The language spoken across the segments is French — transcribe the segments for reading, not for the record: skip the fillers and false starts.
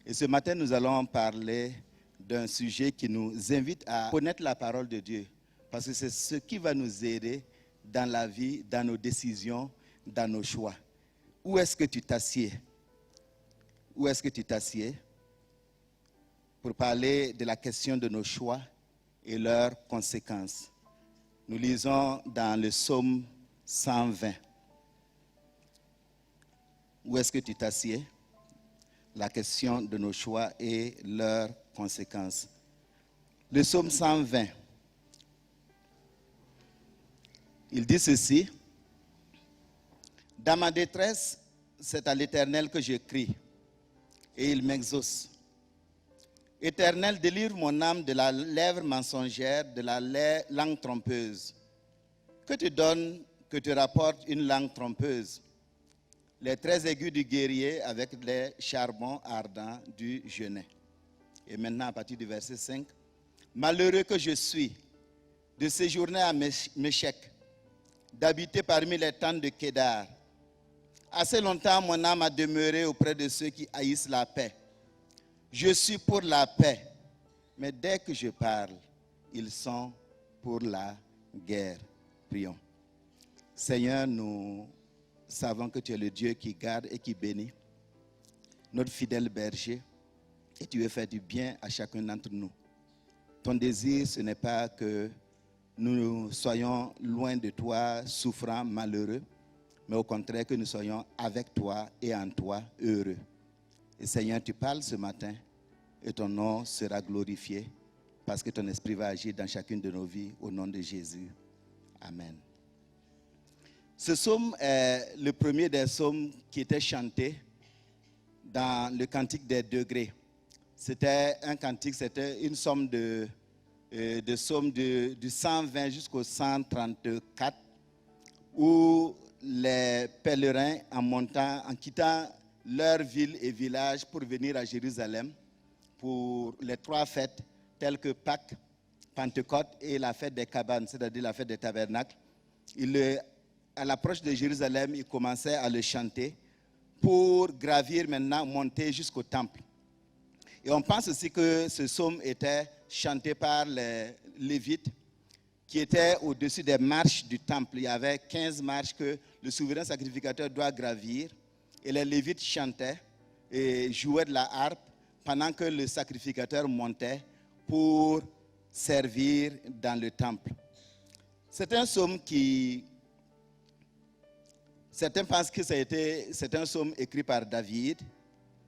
Et ce matin, nous allons parler d'un sujet qui nous invite à connaître la parole de Dieu. Parce que c'est ce qui va nous aider dans la vie, dans nos décisions, dans nos choix. Où est-ce que tu t'assieds? Où est-ce que tu t'assieds? Pour parler de la question de nos choix et leurs conséquences. Nous lisons dans le psaume 120. Où est-ce que tu t'assieds? La question de nos choix et leurs conséquences. Le psaume 120. Il dit ceci. Dans ma détresse, c'est à l'Éternel que je crie, et il m'exauce. Éternel, délivre mon âme de la lèvre mensongère, de la langue trompeuse. Que te donne, que te rapporte une langue trompeuse? Les traits aigus du guerrier avec les charbons ardents du genet. Et maintenant, à partir du verset 5. Malheureux que je suis de séjourner à Méchec, d'habiter parmi les tentes de Kédar. Assez longtemps, mon âme a demeuré auprès de ceux qui haïssent la paix. Je suis pour la paix, mais dès que je parle, ils sont pour la guerre. Prions. Seigneur, nous savons que tu es le Dieu qui garde et qui bénit, notre fidèle berger, et tu veux faire du bien à chacun d'entre nous. Ton désir, ce n'est pas que nous soyons loin de toi, souffrants, malheureux, mais au contraire que nous soyons avec toi et en toi heureux. Et Seigneur, tu parles ce matin et ton nom sera glorifié parce que ton esprit va agir dans chacune de nos vies au nom de Jésus. Amen. Ce psaume est le premier des psaumes qui était chanté dans le cantique des degrés. C'était un cantique, c'était une somme de psaumes du 120 jusqu'au 134 où les pèlerins en quittant leur ville et village pour venir à Jérusalem pour les trois fêtes telles que Pâques, Pentecôte et la fête des cabanes, c'est-à-dire la fête des tabernacles. À l'approche de Jérusalem, ils commençaient à le chanter pour gravir maintenant, monter jusqu'au temple. Et on pense aussi que ce psaume était chanté par les Lévites qui étaient au-dessus des marches du temple. Il y avait 15 marches que le souverain sacrificateur doit gravir. Et les Lévites chantaient et jouaient de la harpe pendant que le sacrificateur montait pour servir dans le temple. C'est un psaume qui... Certains pensent que c'est un psaume écrit par David.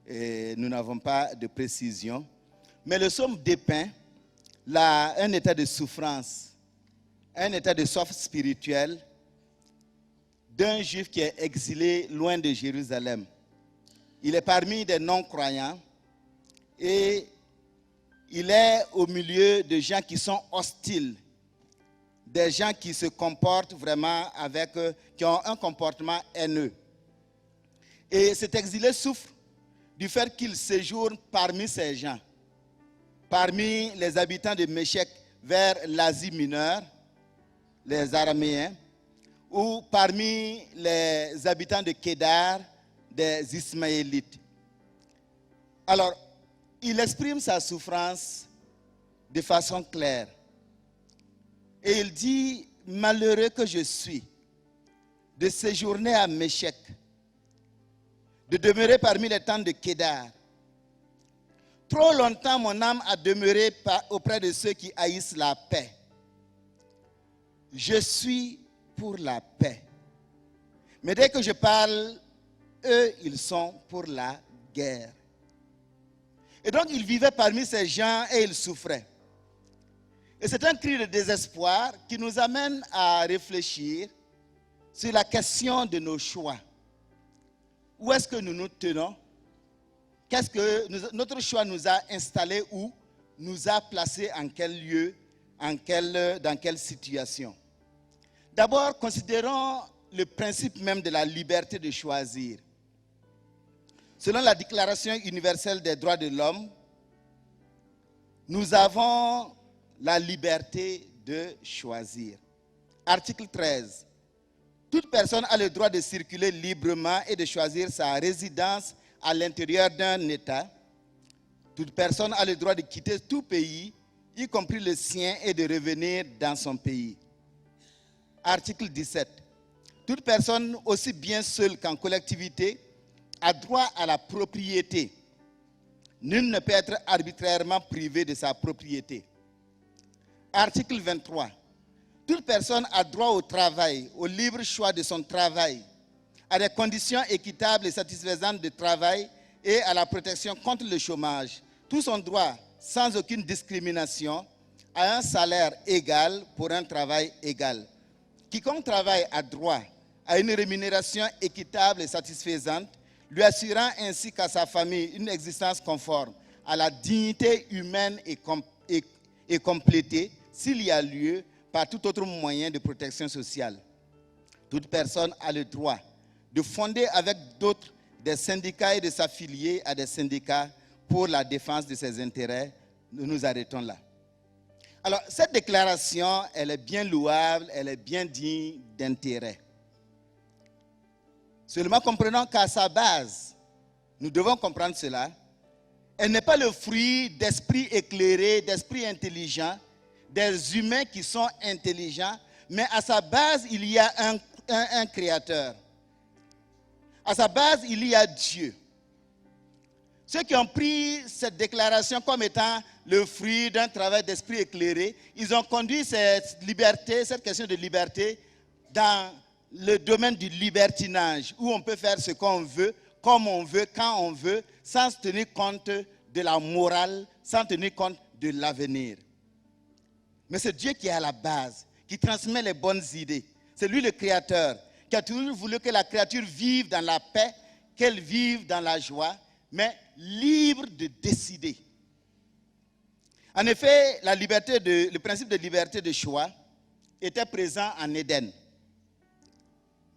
Et nous n'avons pas de précision. Mais le psaume dépeint un état de souffrance, un état de soif spirituelle d'un juif qui est exilé loin de Jérusalem. Il est parmi des non-croyants et il est au milieu de gens qui sont hostiles, des gens qui se comportent vraiment qui ont un comportement haineux. Et cet exilé souffre du fait qu'il séjourne parmi ces gens, parmi les habitants de Méchec vers l'Asie mineure, les Araméens, ou parmi les habitants de Kédar, des Ismaélites. Alors, il exprime sa souffrance de façon claire. Et il dit, malheureux que je suis de séjourner à Méchec, de demeurer parmi les tentes de Kédar. Trop longtemps, mon âme a demeuré auprès de ceux qui haïssent la paix. Je suis pour la paix. Mais dès que je parle, eux, ils sont pour la guerre. Et donc, il vivait parmi ces gens et il souffrait. Et c'est un cri de désespoir qui nous amène à réfléchir sur la question de nos choix. Où est-ce que nous nous tenons? Qu'est-ce que notre choix nous a installés où? Nous a placés en quel lieu? Dans quelle situation? D'abord, considérons le principe même de la liberté de choisir. Selon la Déclaration universelle des droits de l'homme, nous avons la liberté de choisir. Article 13. Toute personne a le droit de circuler librement et de choisir sa résidence à l'intérieur d'un État, Toute personne a le droit de quitter tout pays, y compris le sien, et de revenir dans son pays. Article 17. Toute personne, aussi bien seule qu'en collectivité, a droit à la propriété. Nul ne peut être arbitrairement privé de sa propriété. Article 23. Toute personne a droit au travail, au libre choix de son travail, à des conditions équitables et satisfaisantes de travail et à la protection contre le chômage. Tous ont droit, sans aucune discrimination, à un salaire égal pour un travail égal. Quiconque travaille a droit à une rémunération équitable et satisfaisante, lui assurant ainsi qu'à sa famille une existence conforme à la dignité humaine et complétée, s'il y a lieu, par tout autre moyen de protection sociale. Toute personne a le droit de fonder avec d'autres des syndicats et de s'affilier à des syndicats pour la défense de ses intérêts. Nous nous arrêtons là. Alors, cette déclaration, elle est bien louable, elle est bien digne d'intérêt. Seulement comprenons qu'à sa base, nous devons comprendre cela, elle n'est pas le fruit d'esprits éclairés, d'esprits intelligents, des humains qui sont intelligents, mais à sa base, il y a un créateur. À sa base, il y a Dieu. Ceux qui ont pris cette déclaration comme étant le fruit d'un travail d'esprit éclairé, ils ont conduit cette liberté, cette question de liberté, dans le domaine du libertinage, où on peut faire ce qu'on veut, comme on veut, quand on veut, sans tenir compte de la morale, sans tenir compte de l'avenir. Mais c'est Dieu qui est à la base, qui transmet les bonnes idées. C'est lui le créateur, qui a toujours voulu que la créature vive dans la paix, qu'elle vive dans la joie, mais libre de décider. En effet, le principe de liberté de choix était présent en Éden.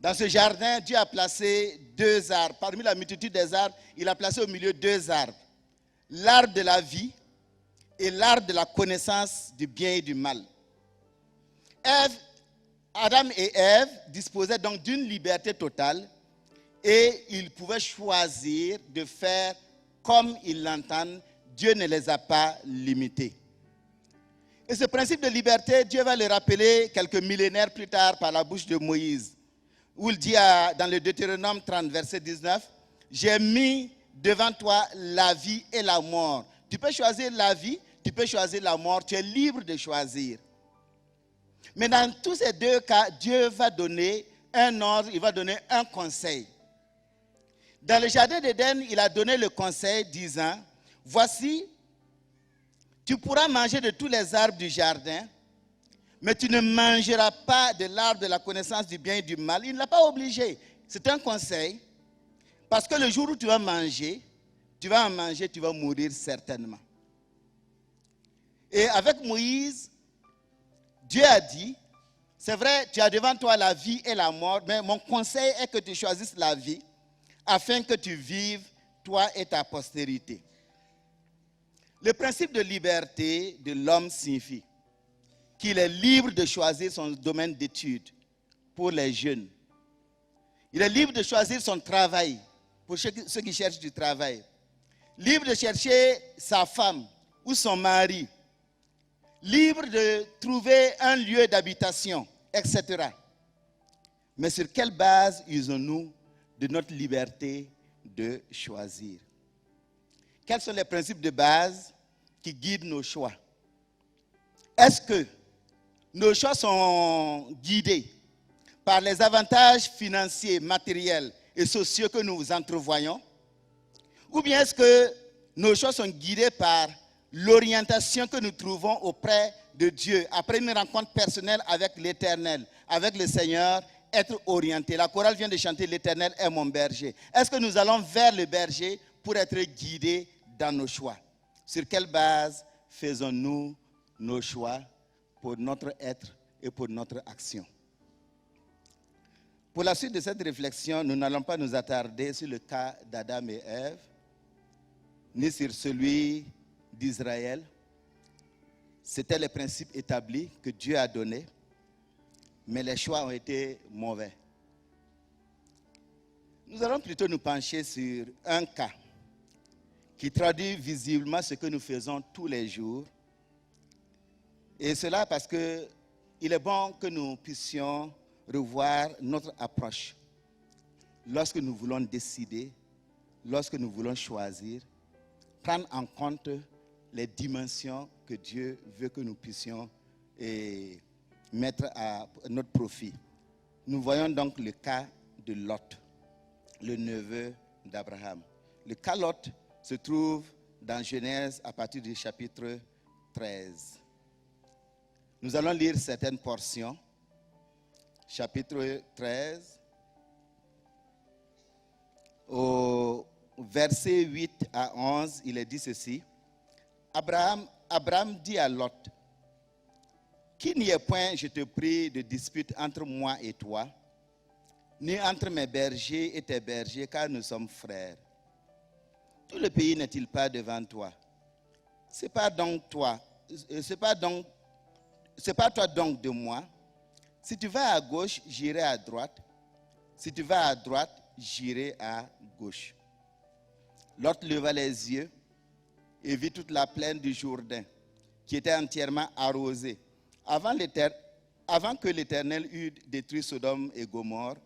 Dans ce jardin, Dieu a placé 2 arbres. Parmi la multitude des arbres, il a placé au milieu 2 arbres. L'arbre de la vie et l'arbre de la connaissance du bien et du mal. Adam et Ève disposaient donc d'une liberté totale et ils pouvaient choisir de faire comme ils l'entendent. Dieu ne les a pas limités. Et ce principe de liberté, Dieu va le rappeler quelques millénaires plus tard par la bouche de Moïse, où il dit dans le Deutéronome 30, verset 19, « J'ai mis devant toi la vie et la mort. » Tu peux choisir la vie, tu peux choisir la mort, tu es libre de choisir. Mais dans tous ces 2 cas, Dieu va donner un ordre, il va donner un conseil. Dans le jardin d'Éden, il a donné le conseil disant, « Voici, tu pourras manger de tous les arbres du jardin, mais tu ne mangeras pas de l'arbre de la connaissance du bien et du mal. » Il ne l'a pas obligé. C'est un conseil. Parce que le jour où tu vas en manger, tu vas mourir certainement. Et avec Moïse, Dieu a dit, c'est vrai, tu as devant toi la vie et la mort, mais mon conseil est que tu choisisses la vie afin que tu vives, toi et ta postérité. Le principe de liberté de l'homme signifie qu'il est libre de choisir son domaine d'étude pour les jeunes. Il est libre de choisir son travail pour ceux qui cherchent du travail. Libre de chercher sa femme ou son mari. Libre de trouver un lieu d'habitation, etc. Mais sur quelle base usons-nous de notre liberté de choisir? Quels sont les principes de base qui guident nos choix? Est-ce que nos choix sont guidés par les avantages financiers, matériels et sociaux que nous entrevoyons? Ou bien est-ce que nos choix sont guidés par l'orientation que nous trouvons auprès de Dieu, après une rencontre personnelle avec l'Éternel, avec le Seigneur, être orienté? La chorale vient de chanter « L'Éternel est mon berger ». Est-ce que nous allons vers le berger pour être guidés dans nos choix? Sur quelle base faisons-nous nos choix pour notre être et pour notre action? Pour la suite de cette réflexion, nous n'allons pas nous attarder sur le cas d'Adam et Ève, ni sur celui d'Israël. C'était les principes établis que Dieu a donnés, mais les choix ont été mauvais. Nous allons plutôt nous pencher sur un cas qui traduit visiblement ce que nous faisons tous les jours. Et cela parce qu'il est bon que nous puissions revoir notre approche lorsque nous voulons décider, lorsque nous voulons choisir, prendre en compte les dimensions que Dieu veut que nous puissions mettre à notre profit. Nous voyons donc le cas de Lot, le neveu d'Abraham. Le cas Lot se trouve dans Genèse à partir du chapitre 13. Nous allons lire certaines portions. Chapitre 13, au verset 8 à 11, il est dit ceci. Abraham dit à Lot, qu'il n'y ait point, je te prie, de dispute entre moi et toi, ni entre mes bergers et tes bergers, car nous sommes frères. Tout le pays n'est-il pas devant toi? C'est pas toi donc de moi. Si tu vas à gauche, j'irai à droite. Si tu vas à droite, j'irai à gauche. Lot leva les yeux et vit toute la plaine du Jourdain, qui était entièrement arrosée. Avant que l'Éternel eût détruit Sodome et Gomorrhe,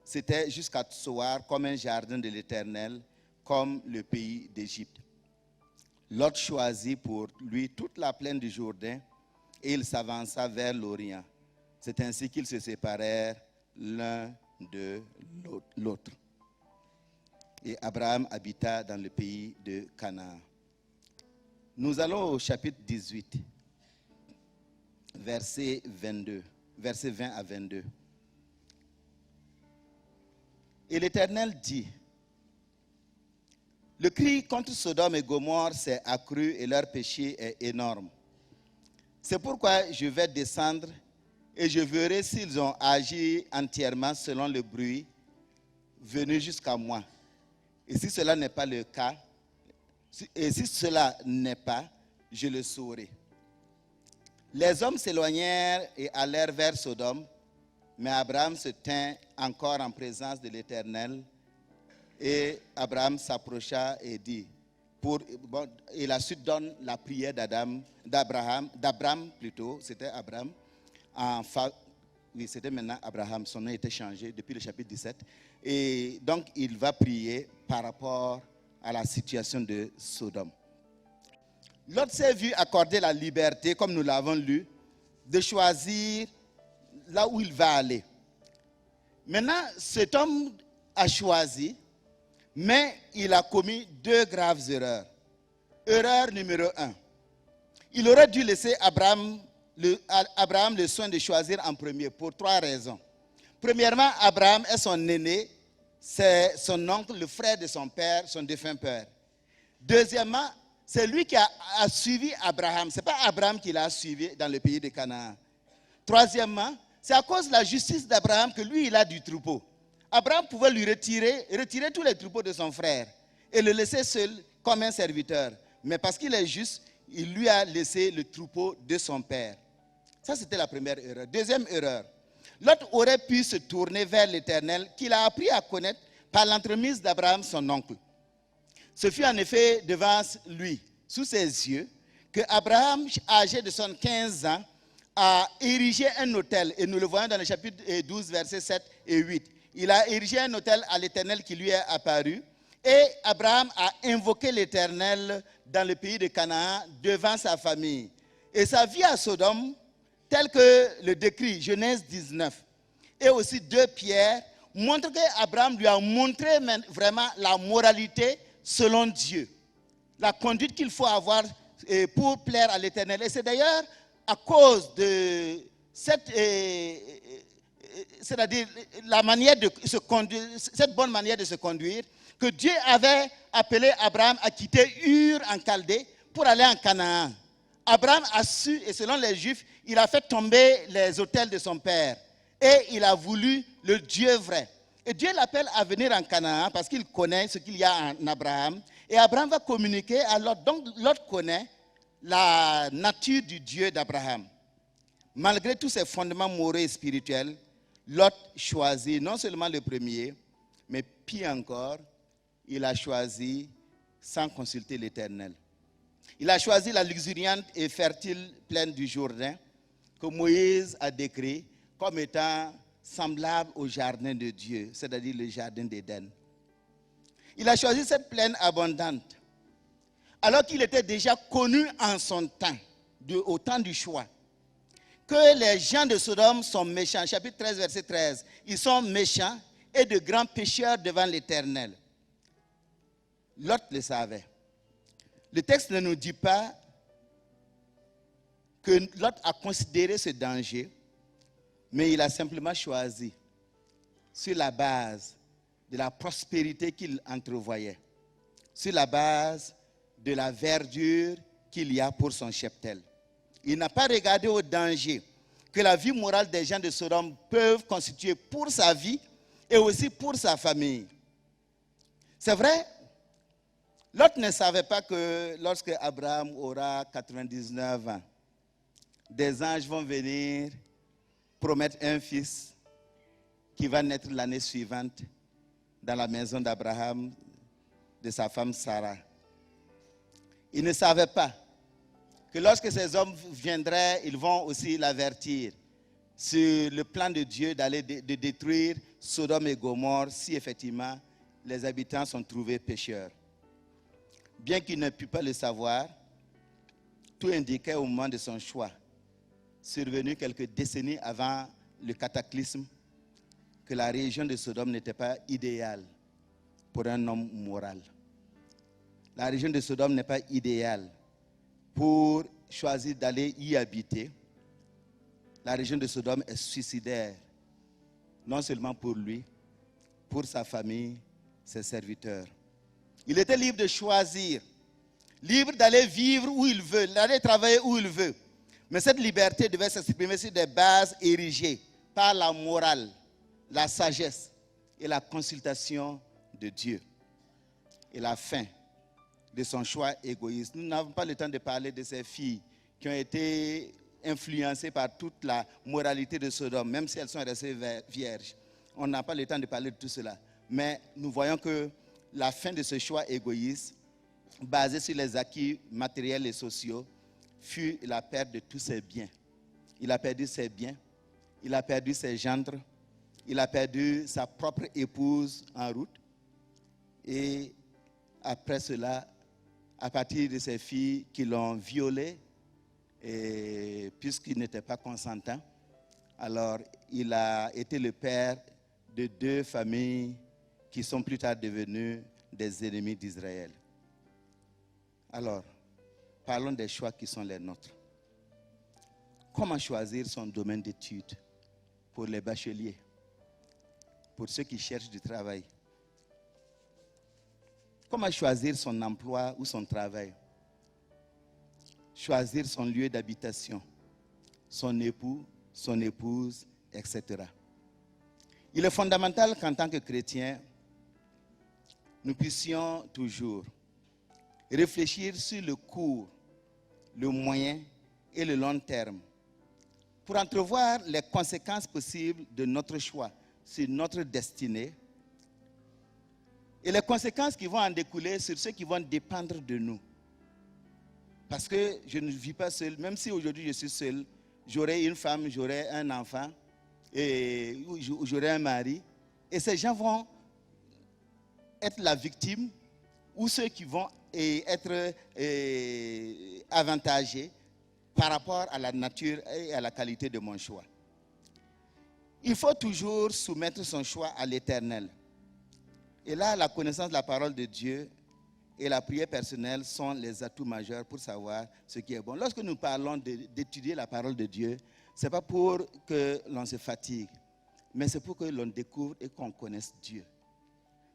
c'était jusqu'à Tsoar comme un jardin de l'Éternel, comme le pays d'Égypte. Lot choisit pour lui toute la plaine du Jourdain et il s'avança vers l'Orient. C'est ainsi qu'ils se séparèrent l'un de l'autre. Et Abraham habita dans le pays de Canaan. Nous allons au chapitre 18, versets 20 à 22. Et l'Éternel dit, le cri contre Sodome et Gomorrhe s'est accru et leur péché est énorme. C'est pourquoi je vais descendre et je verrai s'ils ont agi entièrement selon le bruit venu jusqu'à moi. Et si cela n'est pas le cas, et si cela n'est pas, je le saurai. Les hommes s'éloignèrent et allèrent vers Sodome, mais Abraham se tint encore en présence de l'Éternel. Et Abraham s'approcha et dit, et la suite donne la prière d'Abraham plutôt, c'était Abraham. Oui, c'était maintenant Abraham, son nom était changé depuis le chapitre 17. Et donc, il va prier par rapport à la situation de Sodome. Lot s'est vu accorder la liberté, comme nous l'avons lu, de choisir là où il va aller. Maintenant, cet homme a choisi, mais il a commis deux graves erreurs. Erreur numéro 1. Il aurait dû laisser Abraham le soin de choisir en premier pour trois raisons. Premièrement, Abraham est son aîné, c'est son oncle, le frère de son père, son défunt père. Deuxièmement, c'est lui qui a suivi Abraham. Ce n'est pas Abraham qui l'a suivi dans le pays de Canaan. Troisièmement, c'est à cause de la justice d'Abraham que lui, il a du troupeau. Abraham pouvait lui retirer tous les troupeaux de son frère et le laisser seul comme un serviteur. Mais parce qu'il est juste, il lui a laissé le troupeau de son père. Ça, c'était la première erreur. Deuxième erreur, Lot aurait pu se tourner vers l'Éternel qu'il a appris à connaître par l'entremise d'Abraham, son oncle. Ce fut en effet devant lui, sous ses yeux, que Abraham, âgé de 75 ans, a érigé un autel. Et nous le voyons dans le chapitre 12, versets 7 et 8. Il a érigé un autel à l'Éternel qui lui est apparu. Et Abraham a invoqué l'Éternel dans le pays de Canaan devant sa famille. Et sa vie à Sodome, tel que le décrit Genèse 19, et aussi 2 Pierre, montre qu'Abraham lui a montré vraiment la moralité selon Dieu. La conduite qu'il faut avoir pour plaire à l'Éternel. Et c'est d'ailleurs à cause de c'est-à-dire la manière de se conduire, cette bonne manière de se conduire, que Dieu avait appelé Abraham à quitter Ur en Chaldée pour aller en Canaan. Abraham a su, et selon les Juifs, il a fait tomber les autels de son père. Et il a voulu le Dieu vrai. Et Dieu l'appelle à venir en Canaan parce qu'il connaît ce qu'il y a en Abraham. Et Abraham va communiquer à Lot. Donc Lot connaît la nature du Dieu d'Abraham. Malgré tous ses fondements moraux et spirituels, Lot choisit non seulement le premier, mais pire encore, il a choisi sans consulter l'Éternel. Il a choisi la luxuriante et fertile plaine du Jourdain que Moïse a décrit comme étant semblable au jardin de Dieu, c'est-à-dire le jardin d'Éden. Il a choisi cette plaine abondante, alors qu'il était déjà connu en son temps, au temps du choix, que les gens de Sodome sont méchants. Chapitre 13, verset 13. Ils sont méchants et de grands pécheurs devant l'Éternel. Lot le savait. Le texte ne nous dit pas que Lot a considéré ce danger, mais il a simplement choisi sur la base de la prospérité qu'il entrevoyait, sur la base de la verdure qu'il y a pour son cheptel. Il n'a pas regardé au danger que la vie morale des gens de Sodome peuvent constituer pour sa vie et aussi pour sa famille. C'est vrai, Lot ne savait pas que lorsque Abraham aura 99 ans, des anges vont venir promettre un fils qui va naître l'année suivante dans la maison d'Abraham, de sa femme Sarah. Il ne savait pas que lorsque ces hommes viendraient, ils vont aussi l'avertir sur le plan de Dieu d'aller de détruire Sodome et Gomorrhe si effectivement les habitants sont trouvés pécheurs. Bien qu'il ne pût pas le savoir, tout indiquait au moment de son choix, survenu quelques décennies avant le cataclysme, que la région de Sodome n'était pas idéale pour un homme moral. La région de Sodome n'est pas idéale pour choisir d'aller y habiter. La région de Sodome est suicidaire, non seulement pour lui, pour sa famille, ses serviteurs. Il était libre de choisir, libre d'aller vivre où il veut, d'aller travailler où il veut. Mais cette liberté devait s'exprimer sur des bases érigées par la morale, la sagesse et la consultation de Dieu. Et la fin de son choix égoïste. Nous n'avons pas le temps de parler de ces filles qui ont été influencées par toute la moralité de Sodome, même si elles sont restées vierges. On n'a pas le temps de parler de tout cela. Mais nous voyons que la fin de ce choix égoïste, basé sur les acquis matériels et sociaux, fut la perte de tous ses biens. Il a perdu ses biens, il a perdu ses gendres, il a perdu sa propre épouse en route. Et après cela, à partir de ses filles qui l'ont violé, et puisqu'il n'était pas consentant, alors il a été le père de 2 familles qui sont plus tard devenues des ennemis d'Israël. Alors, parlons des choix qui sont les nôtres. Comment choisir son domaine d'études pour les bacheliers, pour ceux qui cherchent du travail? Comment choisir son emploi ou son travail? Choisir son lieu d'habitation, son époux, son épouse, etc. Il est fondamental qu'en tant que chrétiens, nous puissions toujours réfléchir sur le court, le moyen et le long terme pour entrevoir les conséquences possibles de notre choix sur notre destinée et les conséquences qui vont en découler sur ceux qui vont dépendre de nous. Parce que je ne vis pas seul, même si aujourd'hui je suis seul, j'aurai une femme, j'aurai un enfant, et j'aurai un mari, et ces gens vont être la victime ou ceux qui vont être avantagés par rapport à la nature et à la qualité de mon choix. Il faut toujours soumettre son choix à l'Éternel. Et là, la connaissance de la parole de Dieu et la prière personnelle sont les atouts majeurs pour savoir ce qui est bon. Lorsque nous parlons d'étudier la parole de Dieu, ce n'est pas pour que l'on se fatigue, mais c'est pour que l'on découvre et qu'on connaisse Dieu.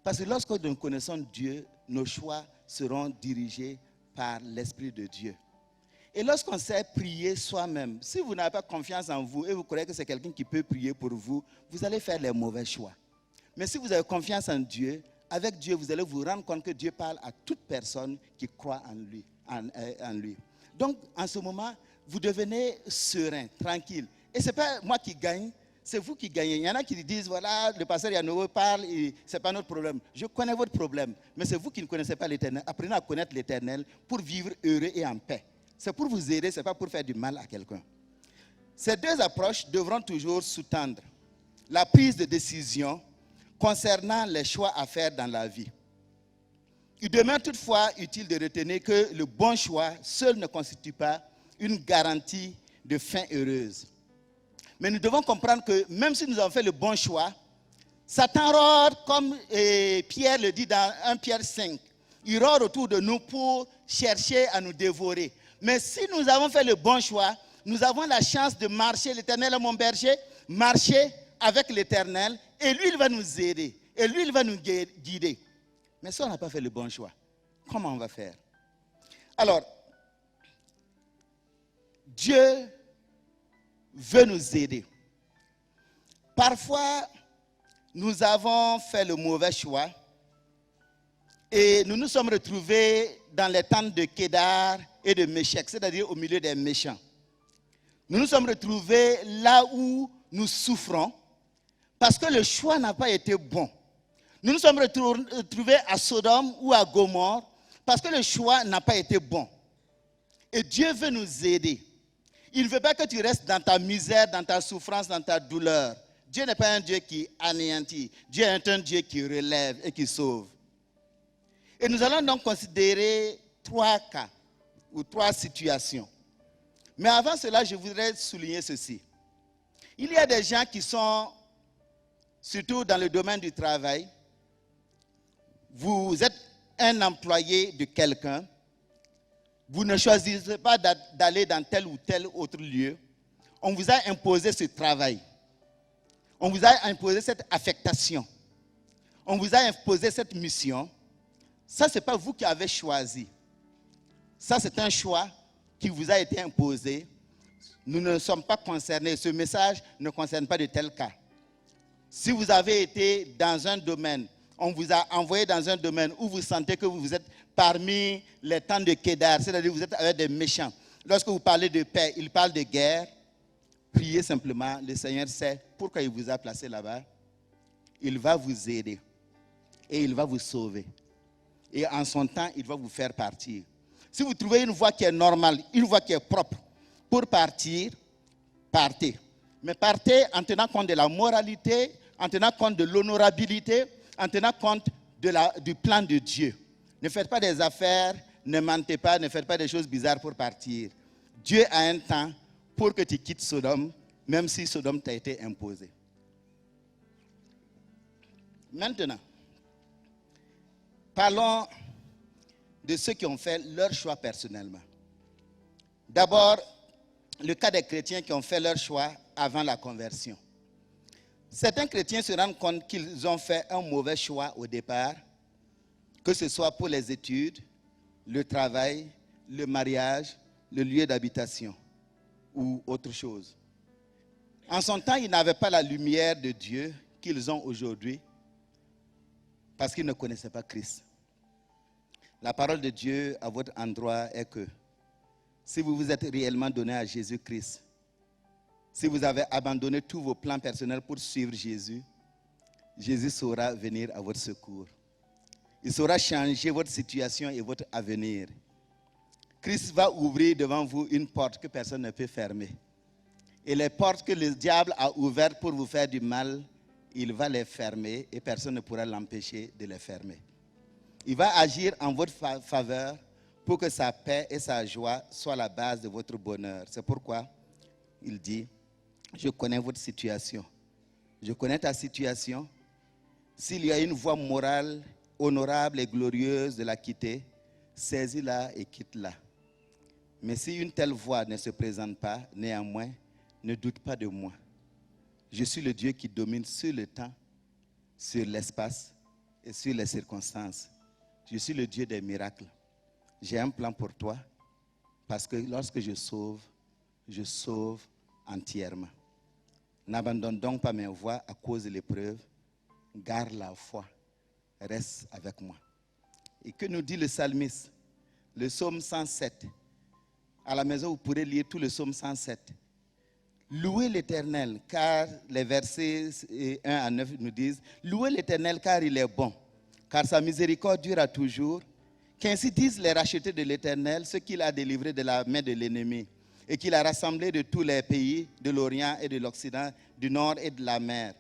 Parce que lorsque nous connaissons Dieu, nos choix seront dirigés par l'Esprit de Dieu. Et lorsqu'on sait prier soi-même, si vous n'avez pas confiance en vous et vous croyez que c'est quelqu'un qui peut prier pour vous, vous allez faire les mauvais choix. Mais si vous avez confiance en Dieu, avec Dieu, vous allez vous rendre compte que Dieu parle à toute personne qui croit en lui. Donc, en ce moment, vous devenez serein, tranquille. Et ce n'est pas moi qui gagne, c'est vous qui gagnez. Il y en a qui disent, voilà, le pasteur Yanovo parle, ce n'est pas notre problème. Je connais votre problème, mais c'est vous qui ne connaissez pas l'Éternel. Apprenez à connaître l'Éternel pour vivre heureux et en paix. C'est pour vous aider, ce n'est pas pour faire du mal à quelqu'un. Ces deux approches devront toujours sous-tendre la prise de décision concernant les choix à faire dans la vie. Il demeure toutefois utile de retenir que le bon choix seul ne constitue pas une garantie de fin heureuse. Mais nous devons comprendre que même si nous avons fait le bon choix, Satan rôde, comme Pierre le dit dans 1 Pierre 5, il rôde autour de nous pour chercher à nous dévorer. Mais si nous avons fait le bon choix, nous avons la chance de marcher, l'Éternel est mon berger, marcher avec l'Éternel, et lui, il va nous aider, et lui, il va nous guider. Mais si on n'a pas fait le bon choix, comment on va faire? Alors, Dieu veut nous aider. Parfois, nous avons fait le mauvais choix et nous nous sommes retrouvés dans les tentes de Kédar et de Méchec, c'est-à-dire au milieu des méchants. Nous nous sommes retrouvés là où nous souffrons parce que le choix n'a pas été bon. Nous nous sommes retrouvés à Sodome ou à Gomorrhe parce que le choix n'a pas été bon. Et Dieu veut nous aider. Il ne veut pas que tu restes dans ta misère, dans ta souffrance, dans ta douleur. Dieu n'est pas un Dieu qui anéantit. Dieu est un Dieu qui relève et qui sauve. Et nous allons donc considérer 3 cas ou 3 situations. Mais avant cela, je voudrais souligner ceci. Il y a des gens qui sont, surtout dans le domaine du travail, vous êtes un employé de quelqu'un, vous ne choisissez pas d'aller dans tel ou tel autre lieu, on vous a imposé ce travail, on vous a imposé cette affectation, on vous a imposé cette mission. Ça, ce n'est pas vous qui avez choisi. Ça, c'est un choix qui vous a été imposé. Nous ne sommes pas concernés. Ce message ne concerne pas de tels cas. Si vous avez été dans un domaine, on vous a envoyé dans un domaine où vous sentez que vous êtes parmi les tentes de Kédar, c'est-à-dire que vous êtes avec des méchants. Lorsque vous parlez de paix, il parle de guerre. Priez simplement, le Seigneur sait pourquoi il vous a placé là-bas. Il va vous aider et il va vous sauver. Et en son temps, il va vous faire partir. Si vous trouvez une voie qui est normale, une voie qui est propre pour partir, partez. Mais partez en tenant compte de la moralité, en tenant compte de l'honorabilité, en tenant compte du plan de Dieu. Ne faites pas des affaires, ne mentez pas, ne faites pas des choses bizarres pour partir. Dieu a un temps pour que tu quittes Sodome, même si Sodome t'a été imposé. Maintenant, parlons de ceux qui ont fait leur choix personnellement. D'abord, le cas des chrétiens qui ont fait leur choix avant la conversion. Certains chrétiens se rendent compte qu'ils ont fait un mauvais choix au départ, que ce soit pour les études, le travail, le mariage, le lieu d'habitation ou autre chose. En son temps, ils n'avaient pas la lumière de Dieu qu'ils ont aujourd'hui parce qu'ils ne connaissaient pas Christ. La parole de Dieu à votre endroit est que si vous vous êtes réellement donné à Jésus-Christ, si vous avez abandonné tous vos plans personnels pour suivre Jésus, Jésus saura venir à votre secours. Il saura changer votre situation et votre avenir. Christ va ouvrir devant vous une porte que personne ne peut fermer. Et les portes que le diable a ouvertes pour vous faire du mal, il va les fermer et personne ne pourra l'empêcher de les fermer. Il va agir en votre faveur pour que sa paix et sa joie soient la base de votre bonheur. C'est pourquoi il dit, je connais votre situation. Je connais ta situation. S'il y a une voie morale, honorable et glorieuse de la quitter, saisis-la et quitte-la. Mais si une telle voie ne se présente pas, néanmoins, ne doute pas de moi. Je suis le Dieu qui domine sur le temps, sur l'espace et sur les circonstances. Je suis le Dieu des miracles. J'ai un plan pour toi parce que lorsque je sauve entièrement. N'abandonne donc pas mes voies à cause de l'épreuve. Garde la foi. Reste avec moi. Et que nous dit le psalmiste? Le psaume 107. À la maison, vous pourrez lire tout le psaume 107. Louez l'Éternel, car les versets 1 à 9 nous disent, louez l'Éternel car il est bon, car sa miséricorde dure à toujours. Qu'ainsi disent les rachetés de l'Éternel, ceux qu'il a délivrés de la main de l'ennemi, et qu'il a rassemblés de tous les pays, de l'Orient et de l'Occident, du Nord et de la mer.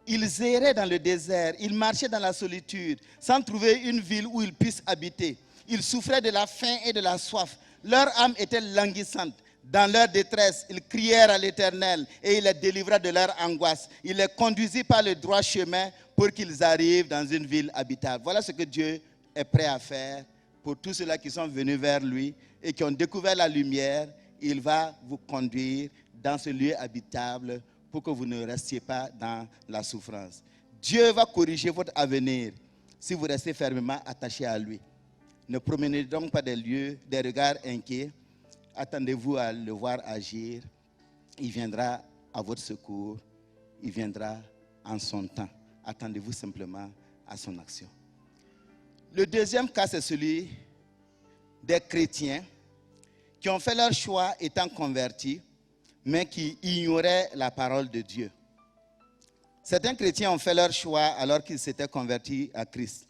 Ils erraient dans le désert, ils marchaient dans la solitude, sans trouver une ville où ils puissent habiter. Ils souffraient de la faim et de la soif. Leur âme était languissante. Dans leur détresse, ils crièrent à l'Éternel et il les délivra de leur angoisse. Il les conduisit par le droit chemin pour qu'ils arrivent dans une ville habitable. Voilà ce que Dieu est prêt à faire pour tous ceux-là qui sont venus vers lui et qui ont découvert la lumière. Il va vous conduire dans ce lieu habitable pour que vous ne restiez pas dans la souffrance. Dieu va corriger votre avenir si vous restez fermement attachés à lui. Ne promenez donc pas des lieux, des regards inquiets. Attendez-vous à le voir agir. Il viendra à votre secours. Il viendra en son temps. Attendez-vous simplement à son action. Le deuxième cas, c'est celui des chrétiens qui ont fait leur choix étant convertis, mais qui ignoraient la parole de Dieu. Certains chrétiens ont fait leur choix alors qu'ils s'étaient convertis à Christ,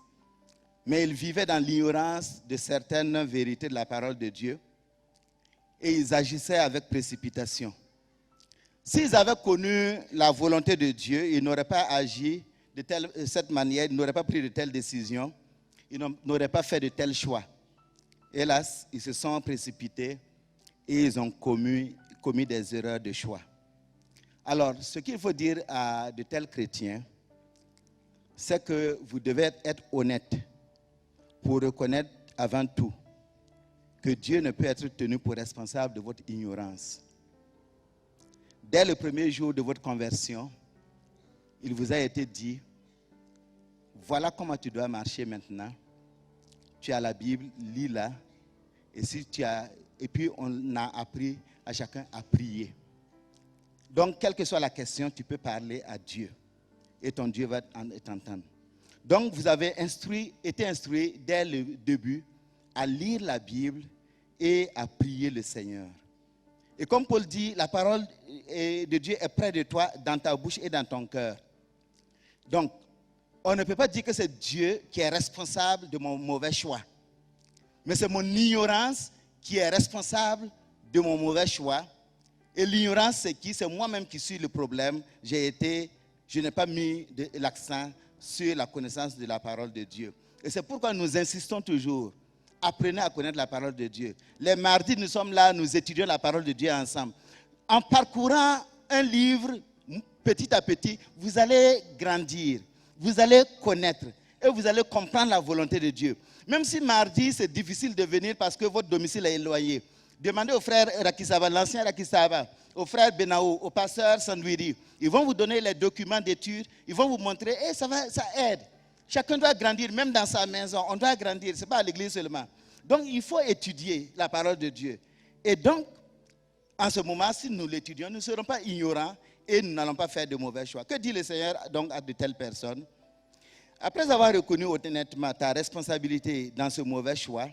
mais ils vivaient dans l'ignorance de certaines vérités de la parole de Dieu. Et ils agissaient avec précipitation. S'ils avaient connu la volonté de Dieu, ils n'auraient pas agi de cette manière, ils n'auraient pas pris de telles décisions, ils n'auraient pas fait de tels choix. Hélas, ils se sont précipités et ils ont commis des erreurs de choix. Alors, ce qu'il faut dire à de tels chrétiens, c'est que vous devez être honnête pour reconnaître avant tout que Dieu ne peut être tenu pour responsable de votre ignorance. Dès le premier jour de votre conversion, il vous a été dit, voilà comment tu dois marcher maintenant. Tu as la Bible, lis-la. Et puis on a appris à chacun à prier. Donc, quelle que soit la question, tu peux parler à Dieu. Et ton Dieu va t'entendre. Donc, vous avez été instruit dès le début à lire la Bible et à prier le Seigneur. Et comme Paul dit, la parole de Dieu est près de toi, dans ta bouche et dans ton cœur. Donc, on ne peut pas dire que c'est Dieu qui est responsable de mon mauvais choix. Mais c'est mon ignorance qui est responsable de mon mauvais choix. Et l'ignorance, c'est qui? C'est moi-même qui suis le problème. Je n'ai pas mis l'accent sur la connaissance de la parole de Dieu. Et c'est pourquoi nous insistons toujours. Apprenez à connaître la parole de Dieu. Les mardis, nous sommes là, nous étudions la parole de Dieu ensemble. En parcourant un livre, petit à petit, vous allez grandir. Vous allez connaître. Et vous allez comprendre la volonté de Dieu. Même si mardi, c'est difficile de venir parce que votre domicile est éloigné. Demandez au frère Rakisaba, l'ancien Rakisaba, au frère Benao, au pasteur Sandwiri. Ils vont vous donner les documents d'études. Ils vont vous montrer, ça aide. Chacun doit grandir, même dans sa maison. On doit grandir, ce n'est pas à l'église seulement. Donc, il faut étudier la parole de Dieu. Et donc, en ce moment, si nous l'étudions, nous ne serons pas ignorants et nous n'allons pas faire de mauvais choix. Que dit le Seigneur donc à de telles personnes? Après avoir reconnu honnêtement ta responsabilité dans ce mauvais choix,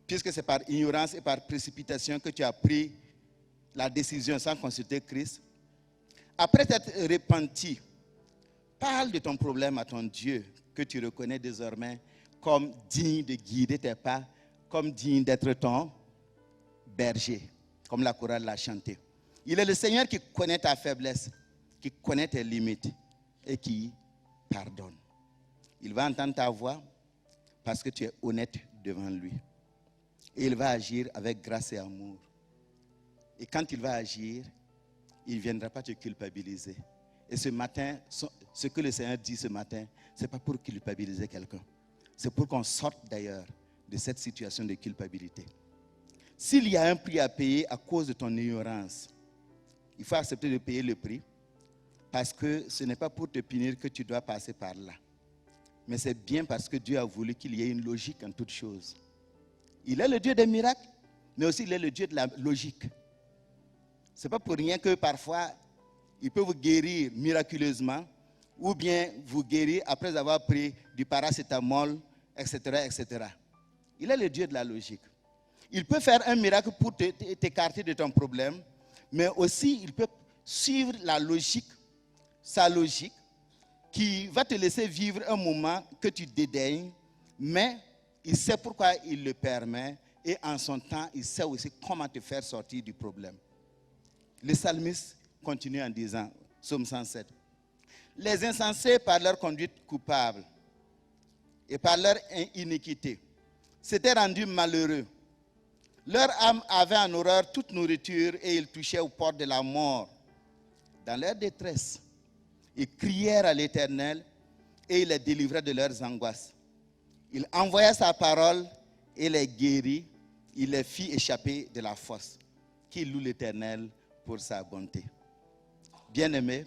puisque c'est par ignorance et par précipitation que tu as pris la décision sans consulter Christ, après t'être repenti, parle de ton problème à ton Dieu, que tu reconnais désormais comme digne de guider tes pas, comme digne d'être ton berger, comme la chorale l'a chanté. Il est le Seigneur qui connaît ta faiblesse, qui connaît tes limites et qui pardonne. Il va entendre ta voix parce que tu es honnête devant lui. Et il va agir avec grâce et amour. Et quand il va agir, il ne viendra pas te culpabiliser. Et ce matin, ce que le Seigneur dit ce matin, ce n'est pas pour culpabiliser quelqu'un. C'est pour qu'on sorte d'ailleurs de cette situation de culpabilité. S'il y a un prix à payer à cause de ton ignorance, il faut accepter de payer le prix parce que ce n'est pas pour te punir que tu dois passer par là. Mais c'est bien parce que Dieu a voulu qu'il y ait une logique en toutes choses. Il est le Dieu des miracles, mais aussi il est le Dieu de la logique. Ce n'est pas pour rien que parfois, il peut vous guérir miraculeusement ou bien vous guérir après avoir pris du paracétamol, etc., etc. Il est le Dieu de la logique. Il peut faire un miracle pour t'écarter de ton problème, mais aussi il peut suivre la logique, sa logique, qui va te laisser vivre un moment que tu dédaignes, mais il sait pourquoi il le permet, et en son temps, il sait aussi comment te faire sortir du problème. Le psalmiste continue en disant, Psaume 107, « Les insensés par leur conduite coupable et par leur iniquité s'étaient rendus malheureux. Leur âme avait en horreur toute nourriture et ils touchaient aux portes de la mort. Dans leur détresse, ils crièrent à l'Éternel et il les délivrait de leurs angoisses. Il envoya sa parole et les guérit. Il les fit échapper de la fosse. Qu'il loue l'Éternel pour sa bonté. » Bien-aimés,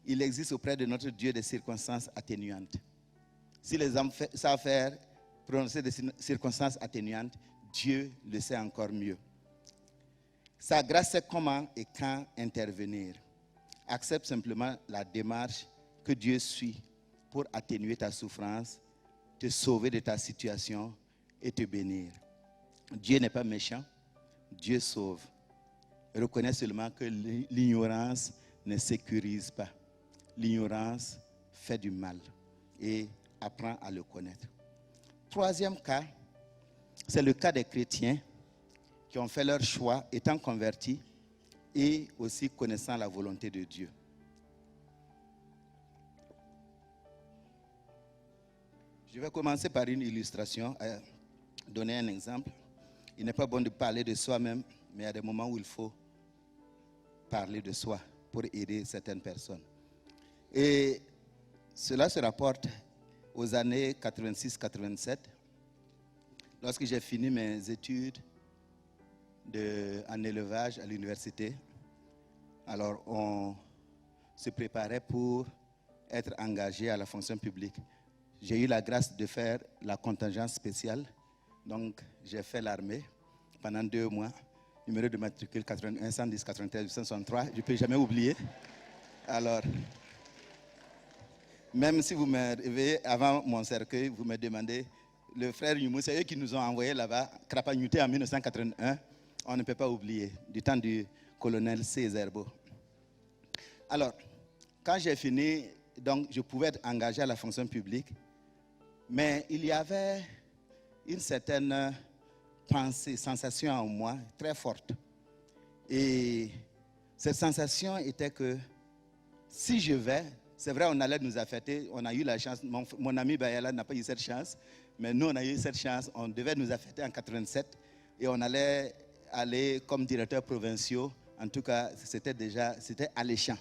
il existe auprès de notre Dieu des circonstances atténuantes. Si les hommes savent faire, prononcer des circonstances atténuantes, Dieu le sait encore mieux. Sa grâce sait comment et quand intervenir. Accepte simplement la démarche que Dieu suit pour atténuer ta souffrance, te sauver de ta situation et te bénir. Dieu n'est pas méchant, Dieu sauve. Reconnais seulement que l'ignorance ne sécurise pas. L'ignorance fait du mal et apprends à le connaître. Troisième cas, c'est le cas des chrétiens qui ont fait leur choix étant convertis et aussi connaissant la volonté de Dieu. Je vais commencer par une illustration, donner un exemple. Il n'est pas bon de parler de soi-même, mais il y a des moments où il faut parler de soi pour aider certaines personnes. Et cela se rapporte aux années 86-87, lorsque j'ai fini mes études en élevage à l'université. Alors, on se préparait pour être engagé à la fonction publique. J'ai eu la grâce de faire la contingence spéciale. Donc, j'ai fait l'armée pendant 2 mois. Numéro de matricule 81 110 93 863. Je ne peux jamais oublier. Alors, même si vous me réveillez avant mon cercueil, vous me demandez, le frère Youmou, c'est eux qui nous ont envoyés là-bas, Krapagnuté en 1981. On ne peut pas oublier, du temps du colonel Césaire-Beau. Alors, quand j'ai fini, donc, je pouvais être engagé à la fonction publique, mais il y avait une certaine pensée, sensation en moi très forte. Et cette sensation était que si je vais, c'est vrai, on allait nous affecter, on a eu la chance, mon ami Bayala n'a pas eu cette chance, mais nous, on a eu cette chance, on devait nous affecter en 87 et on allait aller comme directeur provincial. En tout cas, c'était alléchant.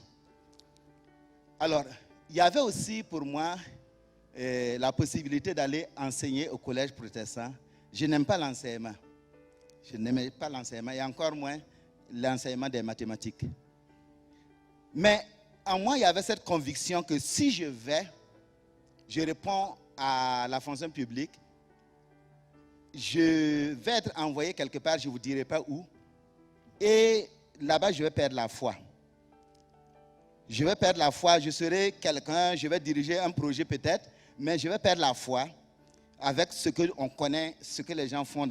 Alors, il y avait aussi pour moi la possibilité d'aller enseigner au collège protestant. Je n'aime pas l'enseignement. Je n'aimais pas l'enseignement et encore moins l'enseignement des mathématiques. Mais en moi, il y avait cette conviction que si je vais, je réponds à la fonction publique, je vais être envoyé quelque part, je ne vous dirai pas où, et là-bas, je vais perdre la foi. Je vais perdre la foi, je serai quelqu'un, je vais diriger un projet peut-être, mais je vais perdre la foi avec ce qu'on connaît, ce que les gens font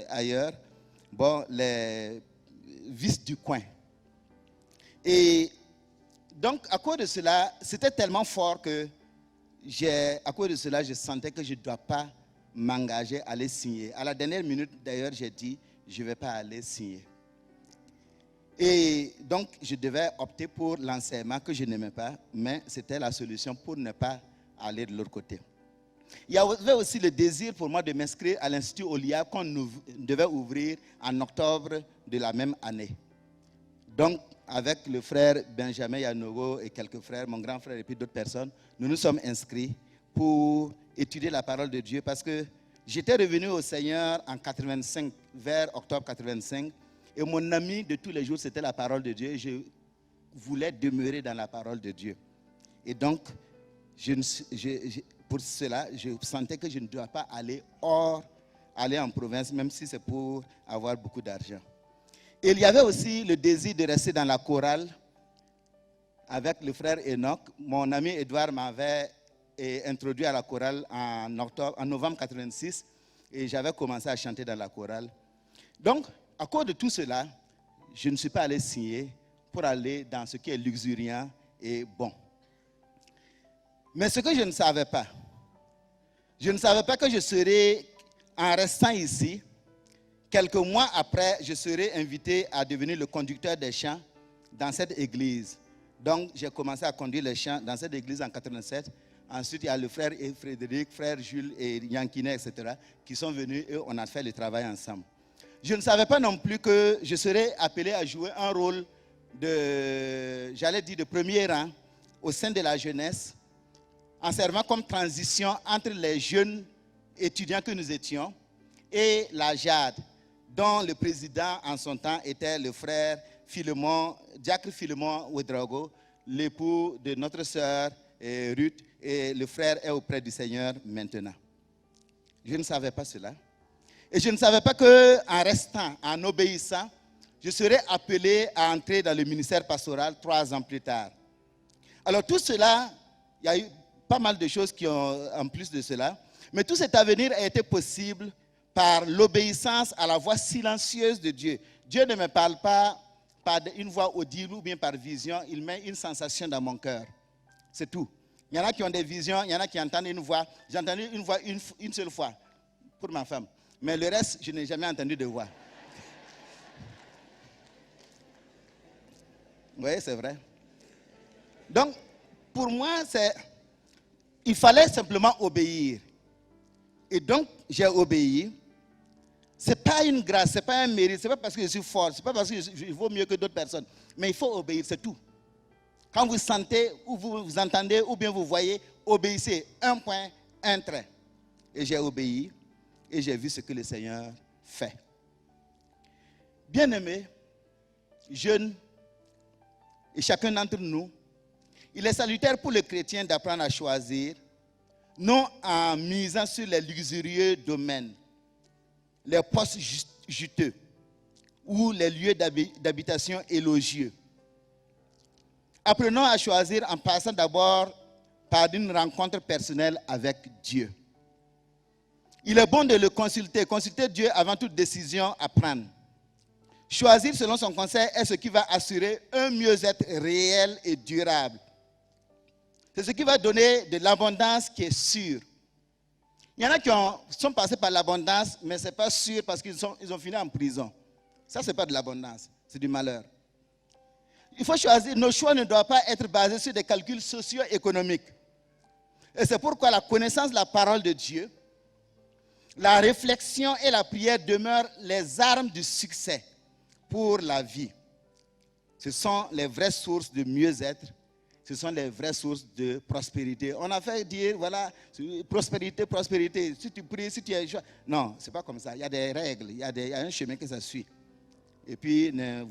ailleurs, bon, les vices du coin. Et donc, à cause de cela, c'était tellement fort que à cause de cela, je sentais que je ne dois pas m'engager à aller signer. À la dernière minute, d'ailleurs, j'ai dit, je ne vais pas aller signer. Et donc, je devais opter pour l'enseignement que je n'aimais pas, mais c'était la solution pour ne pas aller de l'autre côté. Il y avait aussi le désir pour moi de m'inscrire à l'Institut Olia qu'on devait ouvrir en octobre de la même année. Donc, avec le frère Benjamin Yanogo et quelques frères, mon grand frère et puis d'autres personnes, nous nous sommes inscrits pour étudier la parole de Dieu parce que j'étais revenu au Seigneur en 85, vers octobre 85, et mon ami de tous les jours, c'était la parole de Dieu et je voulais demeurer dans la parole de Dieu. Et donc, pour cela, je sentais que je ne dois pas aller en province, même si c'est pour avoir beaucoup d'argent. Et il y avait aussi le désir de rester dans la chorale avec le frère Enoch. Mon ami Edouard m'avait introduit à la chorale en novembre 86 et j'avais commencé à chanter dans la chorale. Donc, à cause de tout cela, je ne suis pas allé signer pour aller dans ce qui est luxuriant et bon. Mais ce que je ne savais pas que je serais, en restant ici, quelques mois après, je serai invité à devenir le conducteur des chants dans cette église. Donc, j'ai commencé à conduire les chants dans cette église en 87. Ensuite, il y a le frère Frédéric, frère Jules et Yankine, etc., qui sont venus et on a fait le travail ensemble. Je ne savais pas non plus que je serais appelé à jouer un rôle de premier rang au sein de la jeunesse, en servant comme transition entre les jeunes étudiants que nous étions et la JAD, dont le président en son temps était le frère Philemon, Diacre Philemon Ouedraogo, l'époux de notre sœur Ruth, et le frère est auprès du Seigneur maintenant. Je ne savais pas cela. Et je ne savais pas qu'en restant, en obéissant, je serais appelé à entrer dans le ministère pastoral 3 ans plus tard. Alors tout cela, il y a eu pas mal de choses qui ont en plus de cela, mais tout cet avenir a été possible par l'obéissance à la voix silencieuse de Dieu. Dieu ne me parle pas par une voix audible ou bien par vision, il met une sensation dans mon cœur. C'est tout. Il y en a qui ont des visions, il y en a qui entendent une voix. J'ai entendu une voix une seule fois pour ma femme. Mais le reste, je n'ai jamais entendu de voix. Oui, c'est vrai. Donc, pour moi, il fallait simplement obéir. Et donc, j'ai obéi. Ce n'est pas une grâce, ce n'est pas un mérite, ce n'est pas parce que je suis fort, ce n'est pas parce que je vaux mieux que d'autres personnes. Mais il faut obéir, c'est tout. Quand vous sentez, ou vous entendez, ou bien vous voyez, obéissez. Un point, un trait. Et j'ai obéi, et j'ai vu ce que le Seigneur fait. Bien-aimés, jeunes, et chacun d'entre nous, il est salutaire pour le chrétien d'apprendre à choisir, non en misant sur les luxurieux domaines, les postes juteux ou les lieux d'habitation élogieux. Apprenons à choisir en passant d'abord par une rencontre personnelle avec Dieu. Il est bon de le consulter Dieu avant toute décision à prendre. Choisir selon son conseil est ce qui va assurer un mieux-être réel et durable. C'est ce qui va donner de l'abondance qui est sûre. Il y en a qui sont passés par l'abondance, mais ce n'est pas sûr parce qu'ils ont fini en prison. Ça, ce n'est pas de l'abondance, c'est du malheur. Il faut choisir, nos choix ne doivent pas être basés sur des calculs socio-économiques. Et c'est pourquoi la connaissance de la parole de Dieu, la réflexion et la prière demeurent les armes du succès pour la vie. Ce sont les vraies sources de mieux-être. Ce sont les vraies sources de prospérité. On a fait dire, voilà, prospérité, prospérité. Si tu pries, si tu es... Non, ce n'est pas comme ça. Il y a des règles, il y a un chemin que ça suit. Et puis, il ne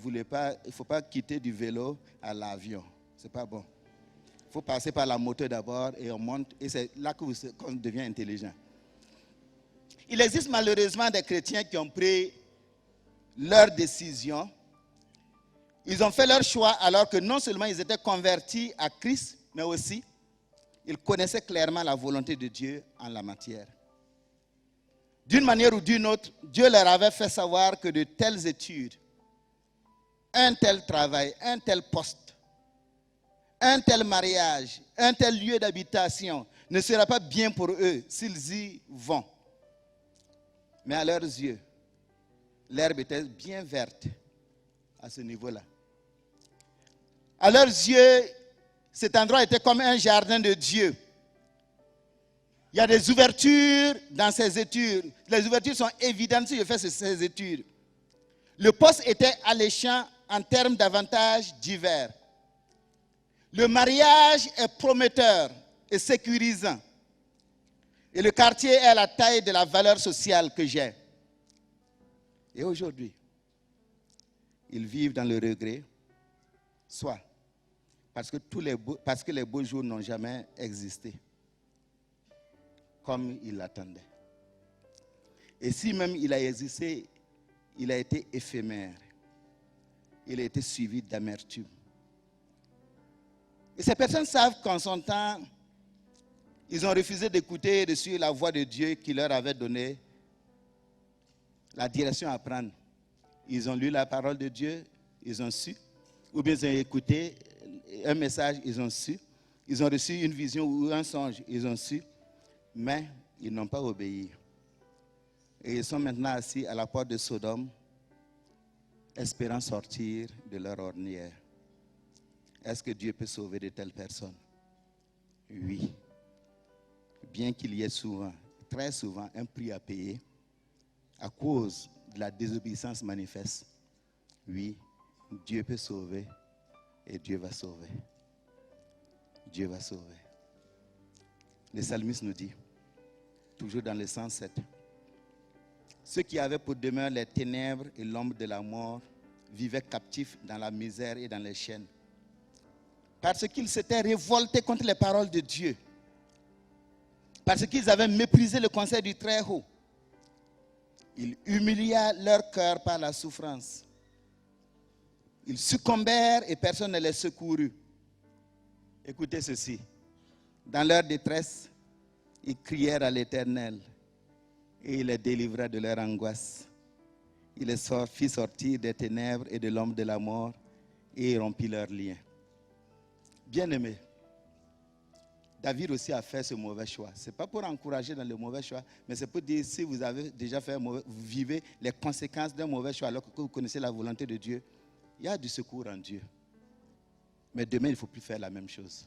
faut pas quitter du vélo à l'avion. Ce n'est pas bon. Il faut passer par la moto d'abord et on monte. Et c'est là qu'on devient intelligent. Il existe malheureusement des chrétiens qui ont pris leur décision. Ils ont fait leur choix alors que non seulement ils étaient convertis à Christ, mais aussi ils connaissaient clairement la volonté de Dieu en la matière. D'une manière ou d'une autre, Dieu leur avait fait savoir que de telles études, un tel travail, un tel poste, un tel mariage, un tel lieu d'habitation ne sera pas bien pour eux s'ils y vont. Mais à leurs yeux, l'herbe était bien verte à ce niveau-là. À leurs yeux, cet endroit était comme un jardin de Dieu. Il y a des ouvertures dans ces études. Les ouvertures sont évidentes si je fais ces études. Le poste était alléchant en termes d'avantages divers. Le mariage est prometteur et sécurisant. Et le quartier est à la taille de la valeur sociale que j'ai. Et aujourd'hui, ils vivent dans le regret, soit parce que les beaux jours n'ont jamais existé comme ils l'attendaient. Et si même il a existé, il a été éphémère. Il a été suivi d'amertume. Et ces personnes savent qu'en son temps, ils ont refusé d'écouter et de suivre la voix de Dieu qui leur avait donné la direction à prendre. Ils ont lu la parole de Dieu, ils ont su. Ou bien ils ont écouté un message, ils ont su. Ils ont reçu une vision ou un songe, ils ont su. Mais ils n'ont pas obéi. Et ils sont maintenant assis à la porte de Sodome, espérant sortir de leur ornière. Est-ce que Dieu peut sauver de telles personnes? Oui. Bien qu'il y ait souvent, très souvent, un prix à payer à cause de la désobéissance manifeste. Oui, Dieu peut sauver et Dieu va sauver. Dieu va sauver. Le psalmiste nous dit, toujours dans le 107, ceux qui avaient pour demeure les ténèbres et l'ombre de la mort vivaient captifs dans la misère et dans les chaînes. Parce qu'ils s'étaient révoltés contre les paroles de Dieu. Parce qu'ils avaient méprisé le conseil du Très-Haut. Il humilia leur cœur par la souffrance. Ils succombèrent et personne ne les secourut. Écoutez ceci. Dans leur détresse, ils crièrent à l'Éternel et il les délivra de leur angoisse. Il les fit sortir des ténèbres et de l'ombre de la mort et il rompit leurs liens. Bien-aimés, David aussi a fait ce mauvais choix. Ce n'est pas pour encourager dans le mauvais choix, mais c'est pour dire si vous avez déjà fait un mauvais, vous vivez les conséquences d'un mauvais choix alors que vous connaissez la volonté de Dieu, il y a du secours en Dieu. Mais demain, il ne faut plus faire la même chose.